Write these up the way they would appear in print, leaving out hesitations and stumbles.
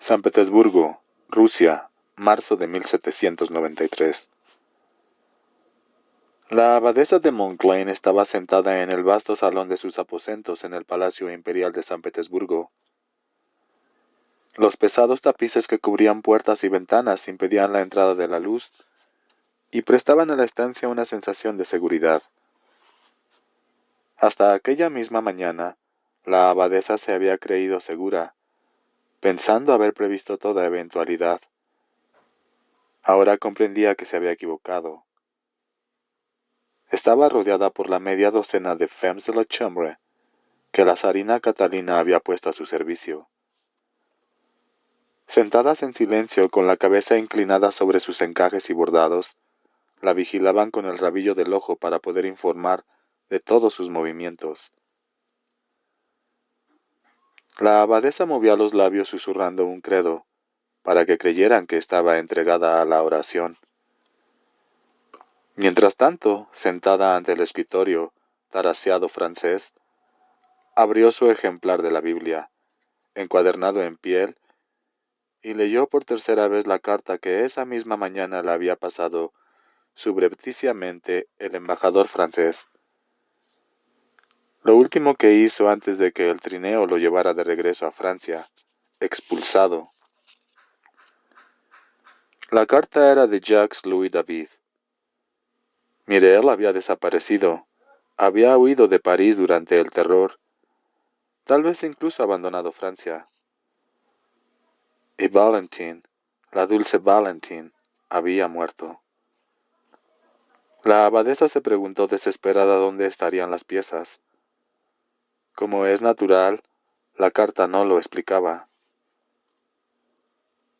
San Petersburgo, Rusia, marzo de 1793. La abadesa de Montclain estaba sentada en el vasto salón de sus aposentos en el Palacio Imperial de San Petersburgo. Los pesados tapices que cubrían puertas y ventanas impedían la entrada de la luz y prestaban a la estancia una sensación de seguridad. Hasta aquella misma mañana, la abadesa se había creído segura, pensando haber previsto toda eventualidad. Ahora comprendía que se había equivocado. Estaba rodeada por la media docena de femmes de la chambre que la zarina Catalina había puesto a su servicio. Sentadas en silencio, con la cabeza inclinada sobre sus encajes y bordados, la vigilaban con el rabillo del ojo para poder informar de todos sus movimientos. La abadesa movía los labios susurrando un credo, para que creyeran que estaba entregada a la oración. Mientras tanto, sentada ante el escritorio, taraseado francés, abrió su ejemplar de la Biblia, encuadernado en piel, y leyó por tercera vez la carta que esa misma mañana le había pasado subrepticiamente el embajador francés. Lo último que hizo antes de que el trineo lo llevara de regreso a Francia, expulsado. La carta era de Jacques Louis David. Mireille había desaparecido, había huido de París durante el terror, tal vez incluso abandonado Francia. Y Valentine, la dulce Valentine, había muerto. La abadesa se preguntó desesperada dónde estarían las piezas. Como es natural, la carta no lo explicaba.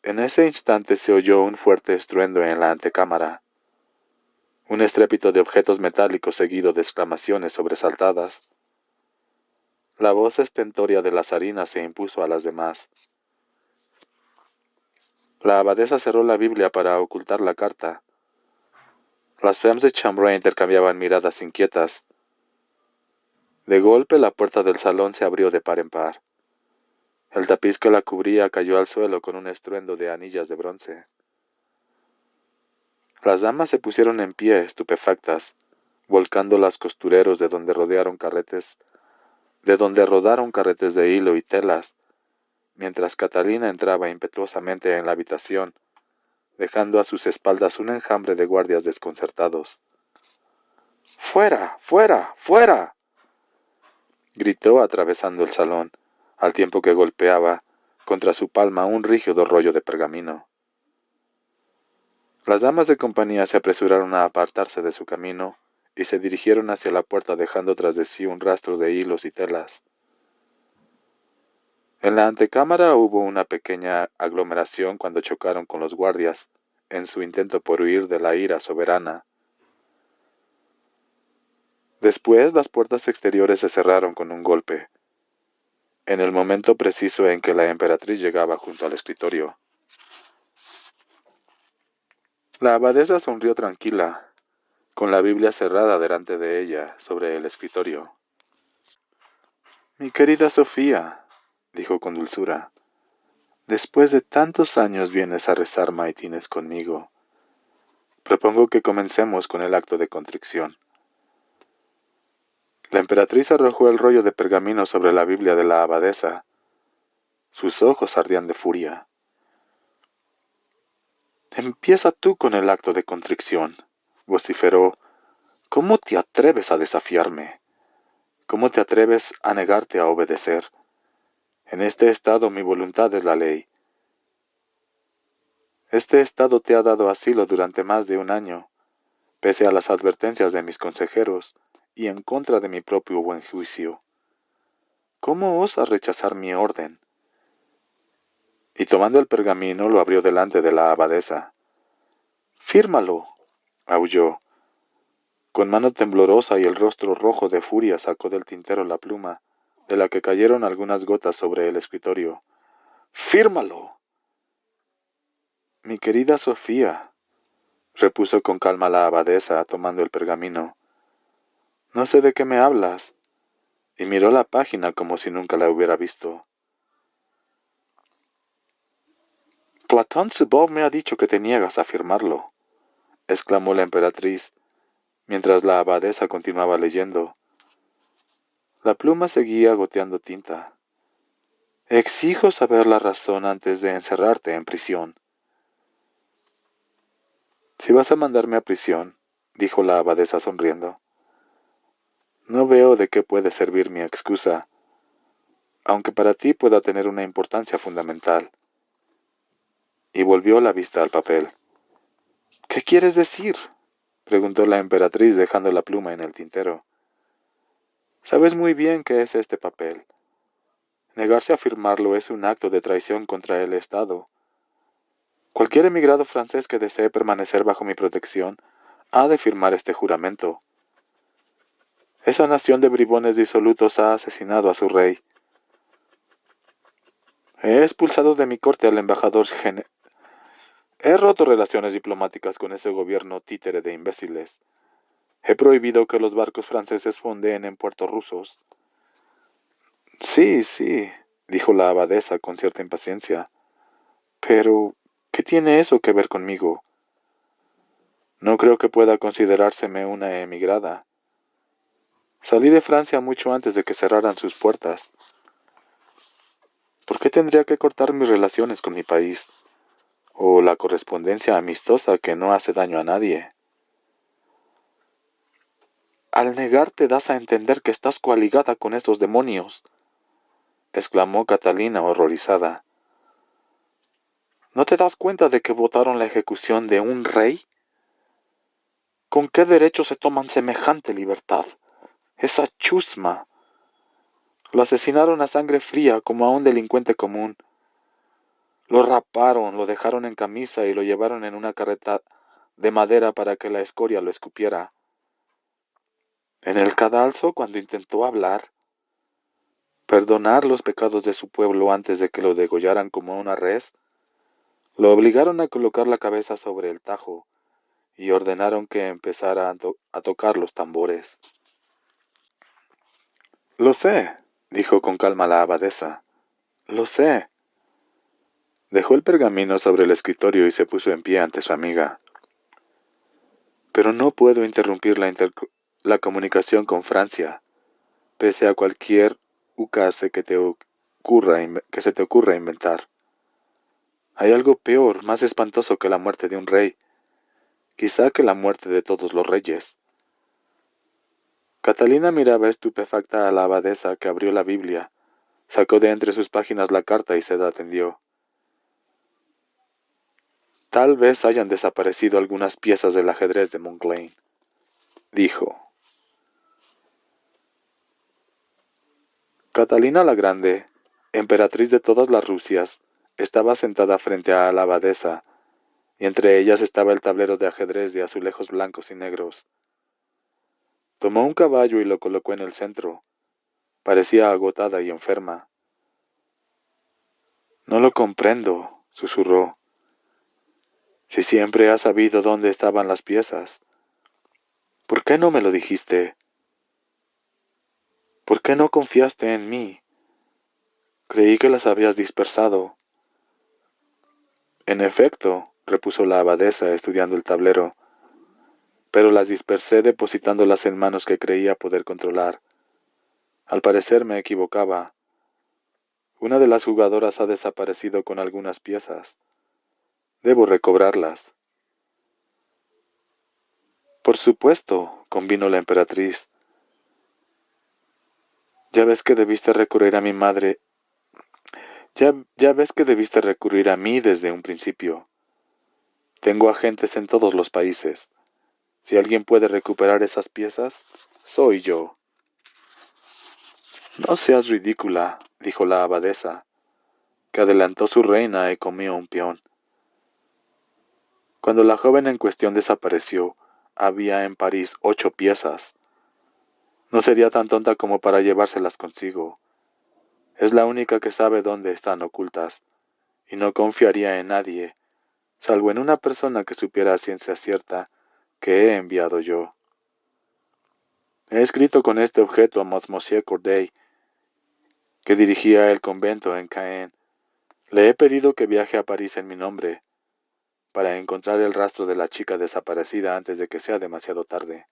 En ese instante se oyó un fuerte estruendo en la antecámara, un estrépito de objetos metálicos seguido de exclamaciones sobresaltadas. La voz estentórea de la zarina se impuso a las demás. La abadesa cerró la Biblia para ocultar la carta. Las femmes de chambre intercambiaban miradas inquietas. De golpe la puerta del salón se abrió de par en par. El tapiz que la cubría cayó al suelo con un estruendo de anillas de bronce. Las damas se pusieron en pie, estupefactas, volcando las costureros de donde rodaron carretes de hilo y telas, mientras Catalina entraba impetuosamente en la habitación, dejando a sus espaldas un enjambre de guardias desconcertados. ¡Fuera! ¡Fuera! ¡Fuera!, gritó atravesando el salón, al tiempo que golpeaba contra su palma un rígido rollo de pergamino. Las damas de compañía se apresuraron a apartarse de su camino y se dirigieron hacia la puerta dejando tras de sí un rastro de hilos y telas. En la antecámara hubo una pequeña aglomeración cuando chocaron con los guardias, en su intento por huir de la ira soberana. Después las puertas exteriores se cerraron con un golpe, en el momento preciso en que la emperatriz llegaba junto al escritorio. La abadesa sonrió tranquila, con la Biblia cerrada delante de ella sobre el escritorio. «Mi querida Sofía», dijo con dulzura, «después de tantos años vienes a rezar maitines conmigo. Propongo que comencemos con el acto de contrición». La emperatriz arrojó el rollo de pergamino sobre la Biblia de la abadesa. Sus ojos ardían de furia. «Empieza tú con el acto de contrición», vociferó. «¿Cómo te atreves a desafiarme? ¿Cómo te atreves a negarte a obedecer? En este estado mi voluntad es la ley. Este estado te ha dado asilo durante más de un año, pese a las advertencias de mis consejeros y en contra de mi propio buen juicio. ¿Cómo osas rechazar mi orden?». Y tomando el pergamino lo abrió delante de la abadesa. «Fírmalo», aulló. Con mano temblorosa y el rostro rojo de furia sacó del tintero la pluma, de la que cayeron algunas gotas sobre el escritorio. «¡Fírmalo!». «Mi querida Sofía», repuso con calma la abadesa, tomando el pergamino, «no sé de qué me hablas», y miró la página como si nunca la hubiera visto. Platón Zubov me ha dicho que te niegas a firmarlo, exclamó la emperatriz, mientras la abadesa continuaba leyendo. La pluma seguía goteando tinta. Exijo saber la razón antes de encerrarte en prisión. Si vas a mandarme a prisión, dijo la abadesa sonriendo, no veo de qué puede servir mi excusa, aunque para ti pueda tener una importancia fundamental. Y volvió la vista al papel. ¿Qué quieres decir?, preguntó la emperatriz dejando la pluma en el tintero. Sabes muy bien qué es este papel. Negarse a firmarlo es un acto de traición contra el Estado. Cualquier emigrado francés que desee permanecer bajo mi protección ha de firmar este juramento. Esa nación de bribones disolutos ha asesinado a su rey. He expulsado de mi corte al embajador He roto relaciones diplomáticas con ese gobierno títere de imbéciles. He prohibido que los barcos franceses fondeen en puertos rusos. Sí, sí, dijo la abadesa con cierta impaciencia. Pero, ¿qué tiene eso que ver conmigo? No creo que pueda considerárseme una emigrada. Salí de Francia mucho antes de que cerraran sus puertas. ¿Por qué tendría que cortar mis relaciones con mi país? O la correspondencia amistosa que no hace daño a nadie. Al negarte das a entender que estás coaligada con esos demonios, exclamó Catalina horrorizada. ¿No te das cuenta de que votaron la ejecución de un rey? ¿Con qué derecho se toman semejante libertad? Esa chusma. Lo asesinaron a sangre fría como a un delincuente común. Lo raparon, lo dejaron en camisa y lo llevaron en una carreta de madera para que la escoria lo escupiera. En el cadalso, cuando intentó hablar, perdonar los pecados de su pueblo antes de que lo degollaran como una res, lo obligaron a colocar la cabeza sobre el tajo y ordenaron que empezara a tocar los tambores. Lo sé, dijo con calma la abadesa. Lo sé. Dejó el pergamino sobre el escritorio y se puso en pie ante su amiga. Pero no puedo interrumpir la comunicación con Francia, pese a cualquier ukase que se te ocurra inventar. Hay algo peor, más espantoso que la muerte de un rey, quizá que la muerte de todos los reyes. Catalina miraba estupefacta a la abadesa que abrió la Biblia, sacó de entre sus páginas la carta y se la tendió. Tal vez hayan desaparecido algunas piezas del ajedrez de Montclair, dijo. Catalina la Grande, emperatriz de todas las Rusias, estaba sentada frente a la abadesa, y entre ellas estaba el tablero de ajedrez de azulejos blancos y negros. Tomó un caballo y lo colocó en el centro. Parecía agotada y enferma. No lo comprendo, susurró. Si siempre has sabido dónde estaban las piezas, ¿por qué no me lo dijiste? ¿Por qué no confiaste en mí? Creí que las habías dispersado. En efecto, repuso la abadesa estudiando el tablero, pero las dispersé depositándolas en manos que creía poder controlar. Al parecer me equivocaba. Una de las jugadoras ha desaparecido con algunas piezas. Debo recobrarlas. Por supuesto, convino la emperatriz. Ya ves que debiste recurrir a mi madre. Ya ves que debiste recurrir a mí desde un principio. Tengo agentes en todos los países. Si alguien puede recuperar esas piezas, soy yo. No seas ridícula, dijo la abadesa, que adelantó su reina y comió un peón. Cuando la joven en cuestión desapareció, había en París 8 piezas. No sería tan tonta como para llevárselas consigo. Es la única que sabe dónde están ocultas, y no confiaría en nadie, salvo en una persona que supiera a ciencia cierta que he enviado yo. He escrito con este objeto a Monsieur Corday, que dirigía el convento en Caen. Le he pedido que viaje a París en mi nombre, para encontrar el rastro de la chica desaparecida antes de que sea demasiado tarde.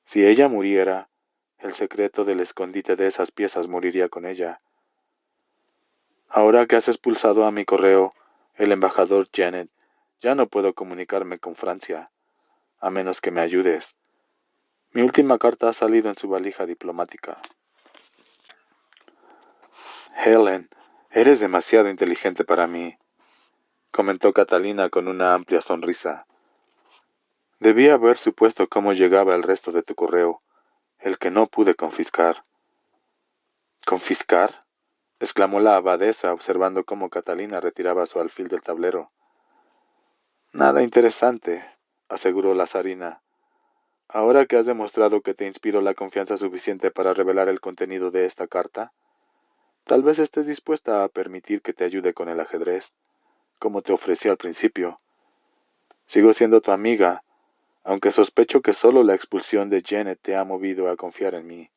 Si ella muriera, el secreto del escondite de esas piezas moriría con ella. Ahora que has expulsado a mi correo, el embajador Janet, ya no puedo comunicarme con Francia, a menos que me ayudes. Mi última carta ha salido en su valija diplomática. Helen, eres demasiado inteligente para mí, comentó Catalina con una amplia sonrisa. Debí haber supuesto cómo llegaba el resto de tu correo, el que no pude confiscar. ¿Confiscar? Exclamó la abadesa, observando cómo Catalina retiraba su alfil del tablero. Nada interesante, aseguró la zarina. Ahora que has demostrado que te inspiro la confianza suficiente para revelar el contenido de esta carta, tal vez estés dispuesta a permitir que te ayude con el ajedrez, como te ofrecí al principio. Sigo siendo tu amiga, aunque sospecho que solo la expulsión de Janet te ha movido a confiar en mí.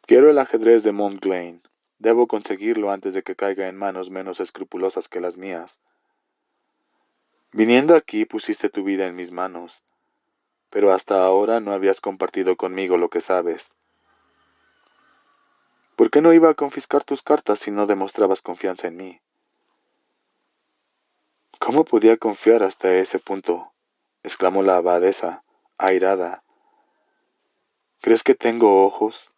Quiero el ajedrez de Montglain. Debo conseguirlo antes de que caiga en manos menos escrupulosas que las mías. Viniendo aquí pusiste tu vida en mis manos, pero hasta ahora no habías compartido conmigo lo que sabes. ¿Por qué no iba a confiscar tus cartas si no demostrabas confianza en mí? ¿Cómo podía confiar hasta ese punto? Exclamó la abadesa, airada. ¿Crees que tengo ojos?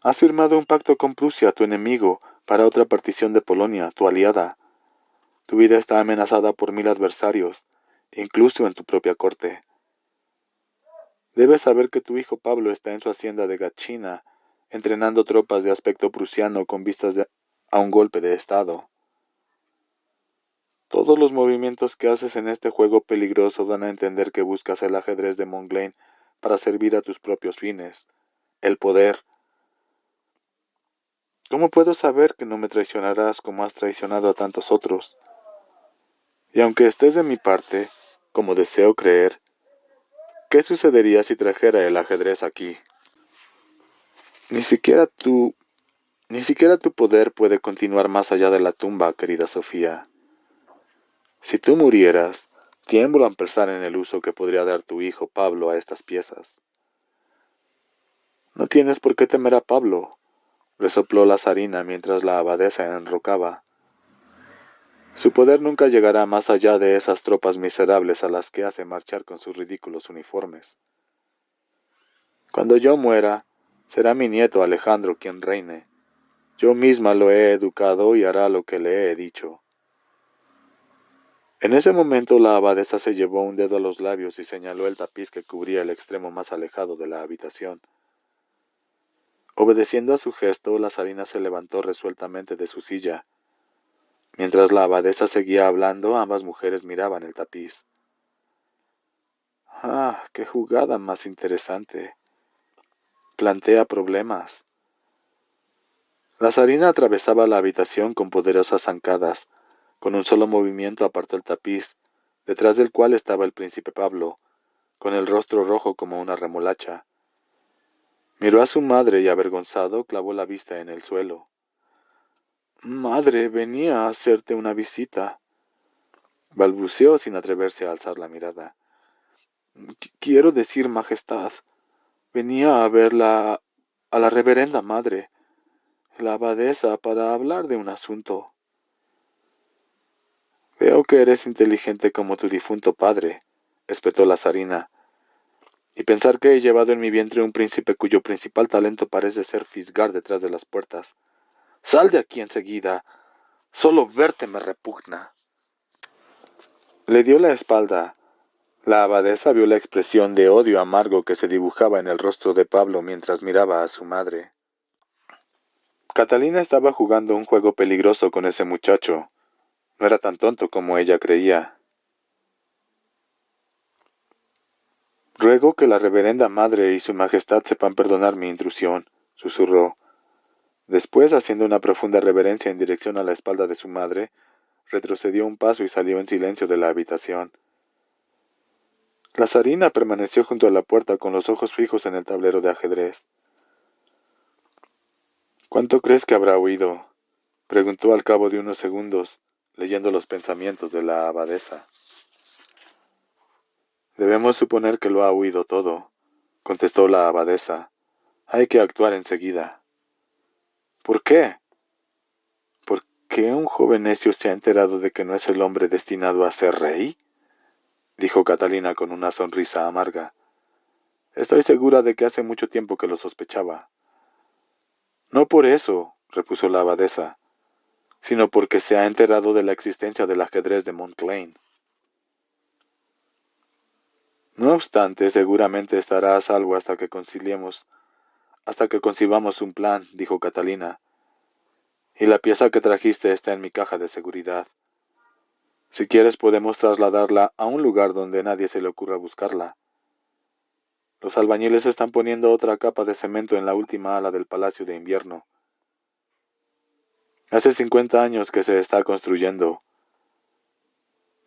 Has firmado un pacto con Prusia, tu enemigo, para otra partición de Polonia, tu aliada. Tu vida está amenazada por 1000 adversarios, incluso en tu propia corte. Debes saber que tu hijo Pablo está en su hacienda de Gatchina, entrenando tropas de aspecto prusiano con vistas a un golpe de estado. Todos los movimientos que haces en este juego peligroso dan a entender que buscas el ajedrez de Montglain para servir a tus propios fines, el poder. ¿Cómo puedo saber que no me traicionarás como has traicionado a tantos otros? Y aunque estés de mi parte, como deseo creer, ¿qué sucedería si trajera el ajedrez aquí? Ni siquiera tu, Ni siquiera tu poder puede continuar más allá de la tumba, querida Sofía. Si tú murieras, tiemblo al pensar en el uso que podría dar tu hijo Pablo a estas piezas. No tienes por qué temer a Pablo, resopló la zarina mientras la abadesa enrocaba. Su poder nunca llegará más allá de esas tropas miserables a las que hace marchar con sus ridículos uniformes. Cuando yo muera, será mi nieto Alejandro quien reine. Yo misma lo he educado y hará lo que le he dicho. En ese momento la abadesa se llevó un dedo a los labios y señaló el tapiz que cubría el extremo más alejado de la habitación. Obedeciendo a su gesto, la zarina se levantó resueltamente de su silla. Mientras la abadesa seguía hablando, ambas mujeres miraban el tapiz. ¡Ah, qué jugada más interesante! Plantea problemas. La zarina atravesaba la habitación con poderosas zancadas. Con un solo movimiento apartó el tapiz, detrás del cual estaba el príncipe Pablo, con el rostro rojo como una remolacha. Miró a su madre y, avergonzado, clavó la vista en el suelo. «Madre, venía a hacerte una visita», balbuceó sin atreverse a alzar la mirada. «Quiero decir, Majestad, venía a ver a la reverenda madre, la abadesa, para hablar de un asunto». «Veo que eres inteligente como tu difunto padre», espetó la zarina, «y pensar que he llevado en mi vientre un príncipe cuyo principal talento parece ser fisgar detrás de las puertas. ¡Sal de aquí enseguida! Solo verte me repugna». Le dio la espalda. La abadesa vio la expresión de odio amargo que se dibujaba en el rostro de Pablo mientras miraba a su madre. Catalina estaba jugando un juego peligroso con ese muchacho. No era tan tonto como ella creía. «Ruego que la reverenda madre y su majestad sepan perdonar mi intrusión», susurró. Después, haciendo una profunda reverencia en dirección a la espalda de su madre, retrocedió un paso y salió en silencio de la habitación. La zarina permaneció junto a la puerta con los ojos fijos en el tablero de ajedrez. «¿Cuánto crees que habrá oído?», Preguntó al cabo de unos segundos, leyendo los pensamientos de la abadesa. Debemos suponer que lo ha oído todo, contestó la abadesa. Hay que actuar enseguida. ¿Por qué? ¿Por qué un joven necio se ha enterado de que no es el hombre destinado a ser rey? Dijo Catalina con una sonrisa amarga. Estoy segura de que hace mucho tiempo que lo sospechaba. No por eso, repuso la abadesa, sino porque se ha enterado de la existencia del ajedrez de Montclain. No obstante, seguramente estará a salvo hasta que concibamos un plan, dijo Catalina. Y la pieza que trajiste está en mi caja de seguridad. Si quieres podemos trasladarla a un lugar donde nadie se le ocurra buscarla. Los albañiles están poniendo otra capa de cemento en la última ala del Palacio de Invierno. Hace 50 años que se está construyendo.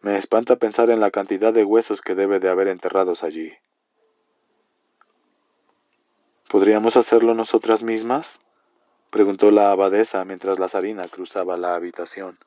Me espanta pensar en la cantidad de huesos que debe de haber enterrados allí. ¿Podríamos hacerlo nosotras mismas?, preguntó la abadesa mientras la zarina cruzaba la habitación.